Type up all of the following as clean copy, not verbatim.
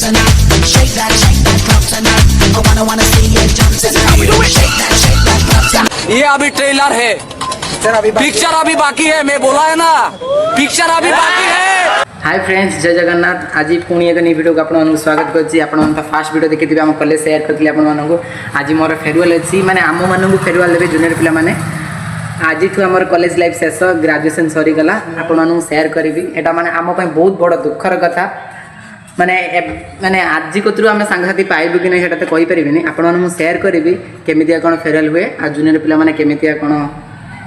tonight. Shake that club tonight. I wanna see you jump tonight. Shake that club tonight. ये अभी trailer है, picture अभी बाकी है। मैं बोला है ना, पिक्चर अभी बाकी है। हाय फ्रेंड्स, जय जगन्नाथ। आज पुणी एक न्यू वीडियो को आपको स्वागत करछि। आपन फास्ट वीडियो देखिथिबे हम कॉलेज शेयर करथिले आपन आज मोर फेयरवेल अछि, माने आम मानू फेयरवेल देबे जूनियर पिला माने। आज आमर कॉलेज लाइफ शेष, ग्रेजुएशन सरी गला। आपन शेयर करी एटा माने आम पई बहुत बड़ दुखर कथा। माने माने आज कतरू आम सांगसाथी पाइबु कि नहीं सेटा तो कहि परिबिनी। आपन शेयर करी केमितिया कोन फेयरवेल हुए आ जूनियर पिला माने केमितिया कोन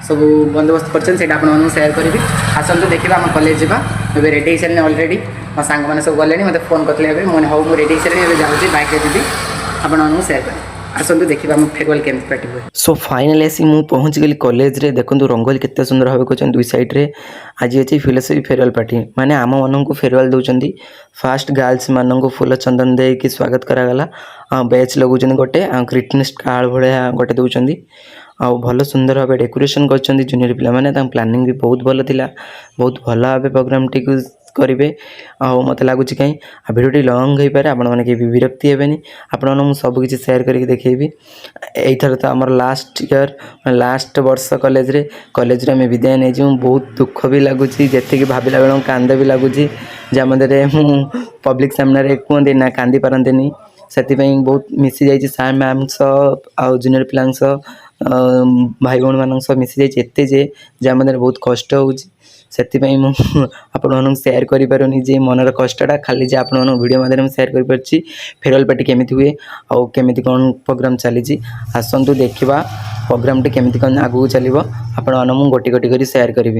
सब बंदोबस्त कर आपको शेयर करी। आसतु देखा आम कॉलेज जावा। ए रेडी हो सारे अलरेडी, मो सांग मैंने सब गले मत फोन करते मुझे हाँ मुझे रेडी हो सारे जाऊँगी बाइक जी आपको शेयर करें। आसतु देखा आम फेयरवेल केमती पार्टी हुए। सो फाइनाली आसी मुझे पहुँच गली कॉलेज रे। देखो रंगोली केते सुंदर भाव कर दुई साइड रे। आज अच्छी फिलोसफी फेयरवेल पार्टी, माने आम मानक फेयरवेल दौरान फास्ट गर्ल्स मानक फूल चंदन दे कि स्वागत करागला। बैच लगुन गोटे ग्रीटिंग्स कार्ड भाया गोटे दौरान आ भल सुंदर भाव डेकोरेशन कर जूनियर पिला माने। प्लानिंग भी बहुत भल थिला, बहुत भल भाव प्रोग्राम टी करेंगे। मत लगुच कहीं भिडियोटी लंग हो पारे, आपण मैंने विरक्ति हेनी। आपन सबकि शेयर करके देखी। यथर तो आम लास्ट ईयर लास्ट वर्ष कॉलेज रे आम विदाय नहीं जाऊँ। बहुत दुख भी लगुच, जी भाविला बेल कांद भी लगुच। जमदे मु पब्लिक सामने कहते ना कांदी पारती से बहुत मिसी जाइए सार मैम आ जूनियर पिला भाई भौणी मान मिसी जाते जे बहुत कष्ट हो। से आपण शेयर करें जे मनर कष्टा खाली जे आप वीडियो माध्यम शेयर कर फेयरवेल पार्टी केमिति हुए आउ केमिति कौन प्रोग्राम चली। आसतु देखा प्रोग्राम टी केमिति कौन आगू चलो। आपण गोटी गोटी कर शेयर करी।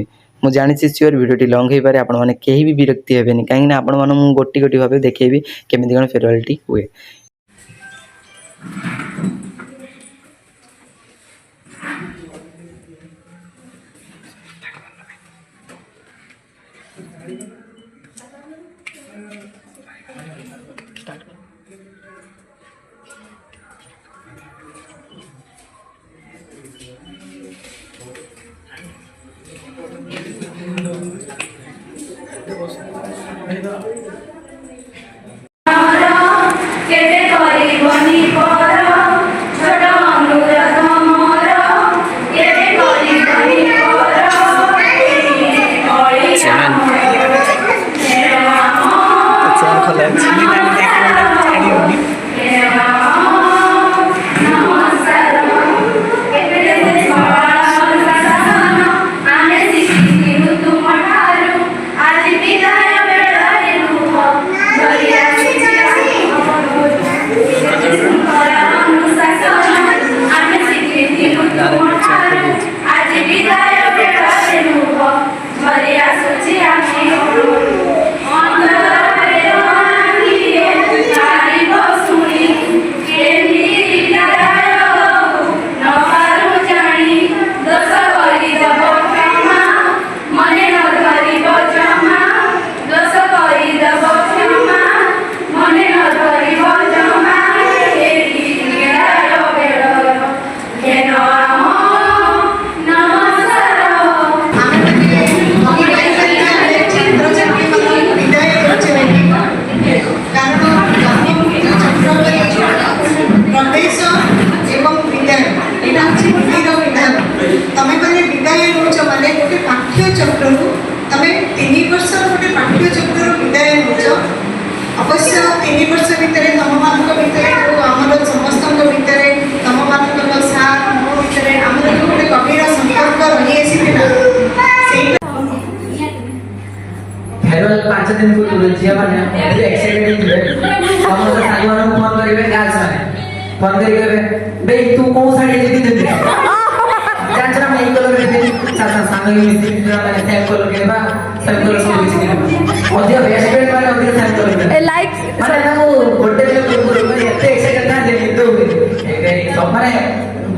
मुझे जानी सियोर वीडियोटी लंग हो पारे, आपण मैंने कहीं भी विरक्ति हेनी कहीं आपण गोटी गोटी भाव देखेबी केमिति कौन फेयरवेल टी हुए। अवश्य 3 वर्ष भितर तुम मान आमर समस्त भितर तुम मान सार मो भितर आम गोटे गभीर संपर्क रही फेयरवेल 5 दिन पूर्व झिया माने एक्साइटेड थे। समस्त साथी मान फोन करेंगे, गर्ल्स माने फोन करेंगे बे तू कौन साड़ी देती दे जान मैं एक कलर देती साथ साथ मिसी माने सेम कलर के बा सेम कलर सब मिसी के ओदिया बेस्ट फ्रेंड माने ओदिया सेम कलर ए लाइक माने ना वो बर्थडे के पूर्व में एते एक्साइटेड ना दे तो ए सब माने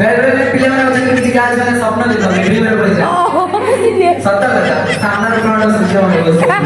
बेले पिले माने किसी गाज माने स्वप्न देखो वीडियो में पड़ जाए सत्य कथा सामने प्रोडक्ट सुझाव होगा।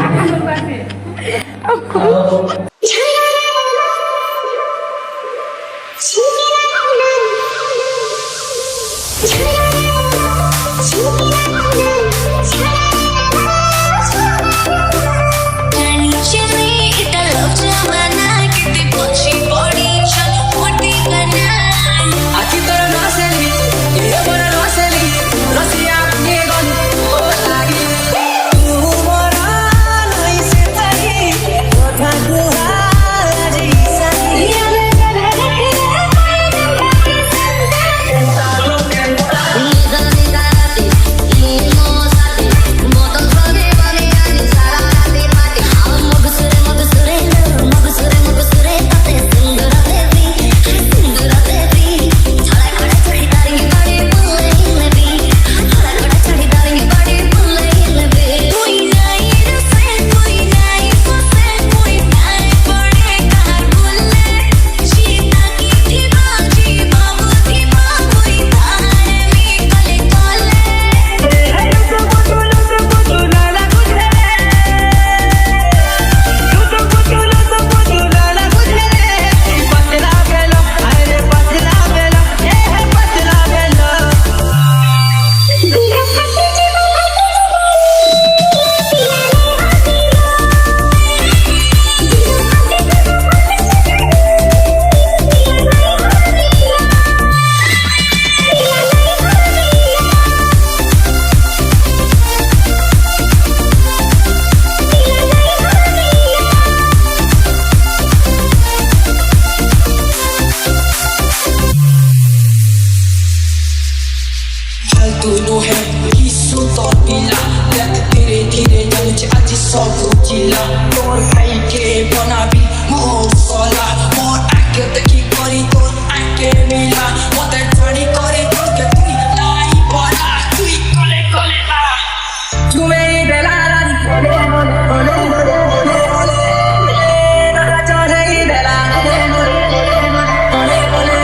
दोनों है कि सुंदर पिला धीरे धीरे जानुचे आज सब जिला तोर भाई के बनाबी मौसला मोर आके देखी करी तोर आके मिला मते छाड़ी करी तोर के तुई लाई बड़ा तुई कले कले ला तू मेरी बेला रानी कले कले कले कले कले ना चले बेला कले कले कले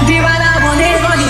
दीवाना बने बनी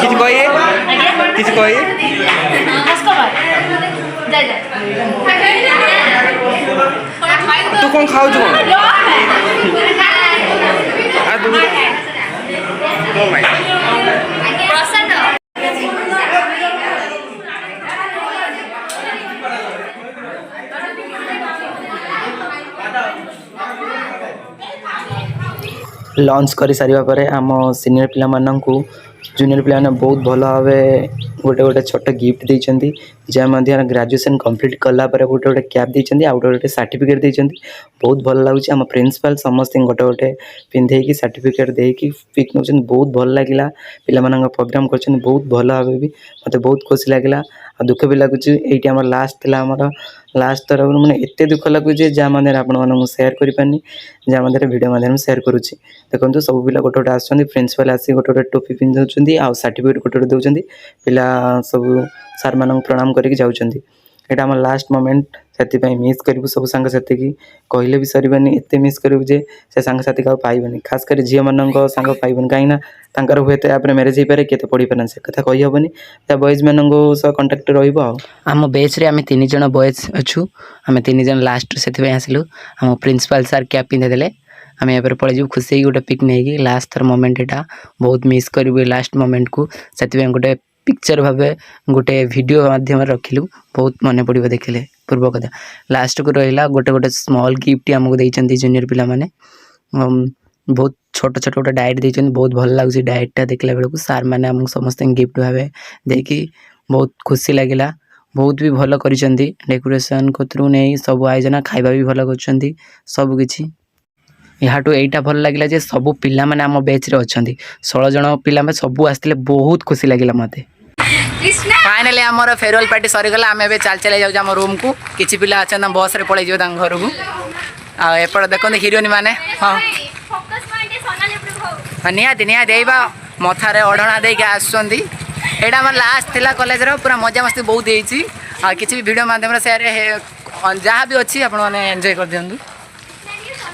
କିଛି କହିଏ କିଛି କହିଏ ତୁ କ'ଣ ଖାଉଛୁ लंच कर सारे पर आम सीनियर पिला मानू जूनियर पिला बहुत भल भाव गोटे गोटे छोट गिफ्ट देती जहाँ ग्रेजुएशन कंप्लीट कलापर गोटे गोटे कैप देती आउ गोटे सर्टिफिकेट देती बहुत भल लगुच आम प्रिंसिपल समस्त गोटे गोटे पिंधे सर्टिफिकेट देकी पिक नौ बहुत भल लगे पिला प्रोग्राम कर बहुत भल भाव भी मत बहुत खुशी लगे दुख भी लगुच ये आम लास्ट थी आम लास्ट तरफ मैंने एत दुख लगुचे जहाँ मध्य आपण सेयार करें जहाँ मध्य भिडियो माध्यम सेयार करुच्ची देखो सब पिला गोटे गोटे आसुँच प्रिंसिपल आसी गोटे गोटे टोपी पिंधुंट आउ सर्टिफिकेट गोटे गोटे दौरान पिला सब सार मान प्रणाम करके जाऊँच ये आम लास्ट मोमेंट से मिस करूँ सब सांगसाथी की कहले भी सरबनी एत मिस करूँ जे से सांगसाथी का पाइबनी खास कर झील मान सांग पाइबनी कहीं हुए तो आप मैरेज हो पारे केते पढ़ी पारे से कथा कही हेनी बॉयज मान सह कंटाक्ट रम बेच रे आम 3 जन बॉयज अच्छु आम 3 जन लास्ट से आसलु आम प्रिंसिपल सार कैप पिंधे आम यहाँ पर पलू खुशी गोटे पिक नहीं लास्ट थर मोमेंट यहाँ बहुत मिस करूँ लास्ट मोमेंट को से गोटे पिक्चर भाव गोटे वीडियो माध्यम रखिलु बहुत मन पड़ो देखिले पूर्व कथा लास्ट को रहा गोटे गोटे स्मॉल गिफ्ट आमको देती जूनियर पिला माने बहुत छोट छोट गोटे डाएट देते बहुत भल लगे डाएटा देखला बेलू सार मैंने आमको समस्त गिफ्ट भाव देखी बहुत खुशी लगे बहुत भी भल करिसेंती डेकोरेशन कतरू नहीं सब आयोजन खाइबा भी भल कर सब किछि याटू एटा भल लगिला जे सब पिला माने आम बैच रे अछंती 16 जण पिला में सब आस्तिले बहुत खुशी लागिला मते फाइनली आमर फेयरवेल पार्टी सरीगला आम ए चल चल जाऊँ आम रूम को किसी पिला अच्छा बस रे पड़े घर को आपट देखते हिरोइन मैंने हाँ निहाती निहाती मथारे ओढ़ना देके आसुँच एटा आम लास्ट थिला कॉलेज रो पूरा मजा मस्ती बहुत होती किसी भी वीडियो माध्यम सेयार जहाँ भी अच्छी आपण मैंने एंजॉय कर दिंतु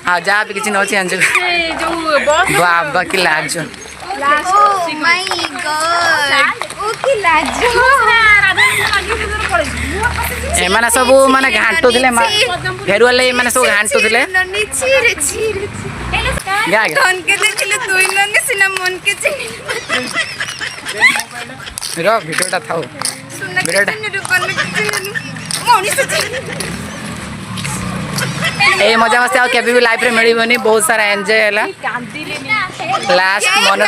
हाँ जहाँ भी किसी नची एंजॉय बाबा की लाज एमाने सब माने घांटू थिले फेयरवेल माने सब घांटू थिले वीडियोटा थाओ ए मजा मस्ती केबे भी लाइफ रे मिलबनी बहुत सारा एंजॉय हैला लास्ट मन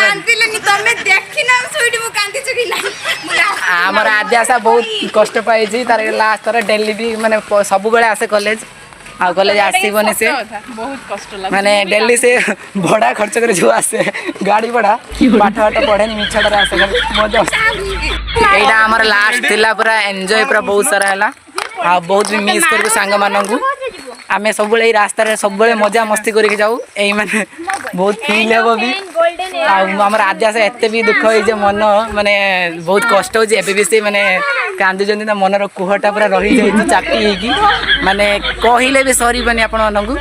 आमर आद्याशा बहुत कष्ट पाई तार लास्ट थर डेली भी माने सब बेले आसे कॉलेज आ कॉलेज आसीबनी से बहुत कष्ट लागे माने डेली से भड़ा खर्च करे जो आसे गाड़ी भड़ा पाठ पाठ पढ़े नि मिछडरा आसे मजा एटा हमर लास्ट थिला पूरा एंजॉय पूरा बहुत सारा हैला आ बहुत भी मिस करबो सांग मानंगु आमे सब बेले रास्ता रे सब बेले मजा मस्ती करके जाऊ एई माने बहुत फील हेबो भी आ हमर आद्याशा एते भी दुख होई जे मन माने बहुत कष्ट हो जे एबे भी से माने कांदी जंदी ना मनर कुहटा पूरा रही जाई चापी हेकी माने कहिले भी सरी बनी आपण मानंगु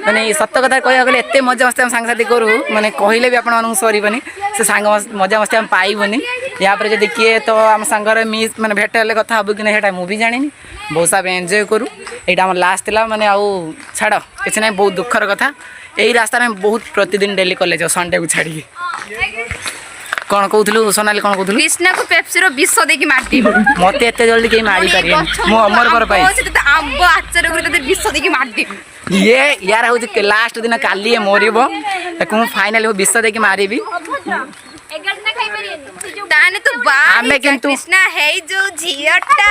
माने सत्य कथा कहया गले एते मजा मस्ती हम सांग साथी करू माने कहिले भी आपण मानंगु सरी बनी से सांग मजा मस्ती हम पाइबनी या पर जदी किए तो हम सांगर मिस माने भेट हेले कथा हबो कि नै हेटा मु भी जानिनी बहुत सब एंजॉय करू एटा हम लास्ट थिला माने आउ छाड़ किछ नै बहुत दुखर कथा एई रास्ता में बहुत प्रतिदिन डेली कॉलेज संडे को छाड़ी कौन कहूलु सोनाली कौन कहूलु कृष्णा को पेप्सी रो विष देकी मारती मते एते जल्दी के मारी पारियन मो अमर पर पाई आंब आचार गुरे तते विष देकी मारती ये यार हो जे लास्ट दिन काली मोरिबो ताकू फाइनली विष देकी मारीबी ताने तो बा आमे किंतु कृष्णा है जो झियटा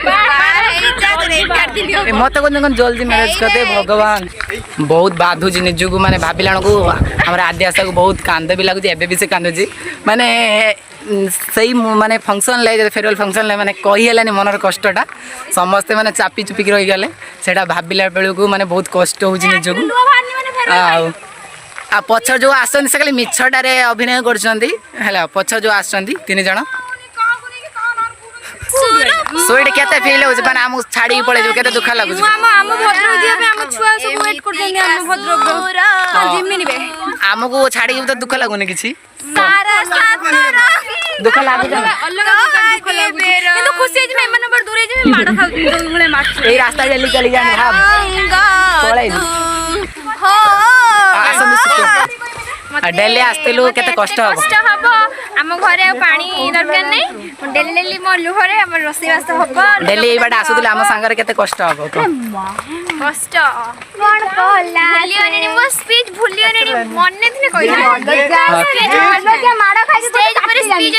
बा है जा रे काट दिलियो मत को जल्दी मैरिज करते भगवान बहुत बाधु जी निजु को माने भाबिलाण को हमर आद्याशा को बहुत कांद भी लागु एबे भी से कांद जी माने सही माने फंक्शन ले फेयरवेल फंक्शन ले माने कही हेलानी मनर कष्टटा समस्ते माने चापी चुपी रही गले सेटा भाबिला बेलू को माने बहुत कष्ट हो निजु को आ पछर जो आसନ୍ତି से खाली मिछटारे अभिनय करछंती हैला पछर जो आसନ୍ତି 3 जण सोइड केते फील हो माने हम छाड़ी पळे जो केते दुख लागु हम भद्रक दिया पे हम छुआ सब वेट कर देनी हम भद्रक जिम्मी निबे हमको छाड़ी तो दुख लागुनी किछि सारा साथ दुख लागु जा अलग दुख लागु किंतु खुशी जे मन पर दूर जे माड खाउ जो गुले माड ए रास्ता डेली चली जानी हां पळे हो डेली आस्तेलु केते कष्ट हो कष्ट हबो हम घरे पानी दरकार नै डेली डेली मो लुहरे हम रोसी वास्त हबो डेली ए बाटा आसुदिले हम संगर केते कष्ट हो कष्ट कोन कहला भूलियो नै मो स्पीच भूलियो नै मन्ने थिने कहिला स्पीच माड खाइ स्टेज पर स्पीच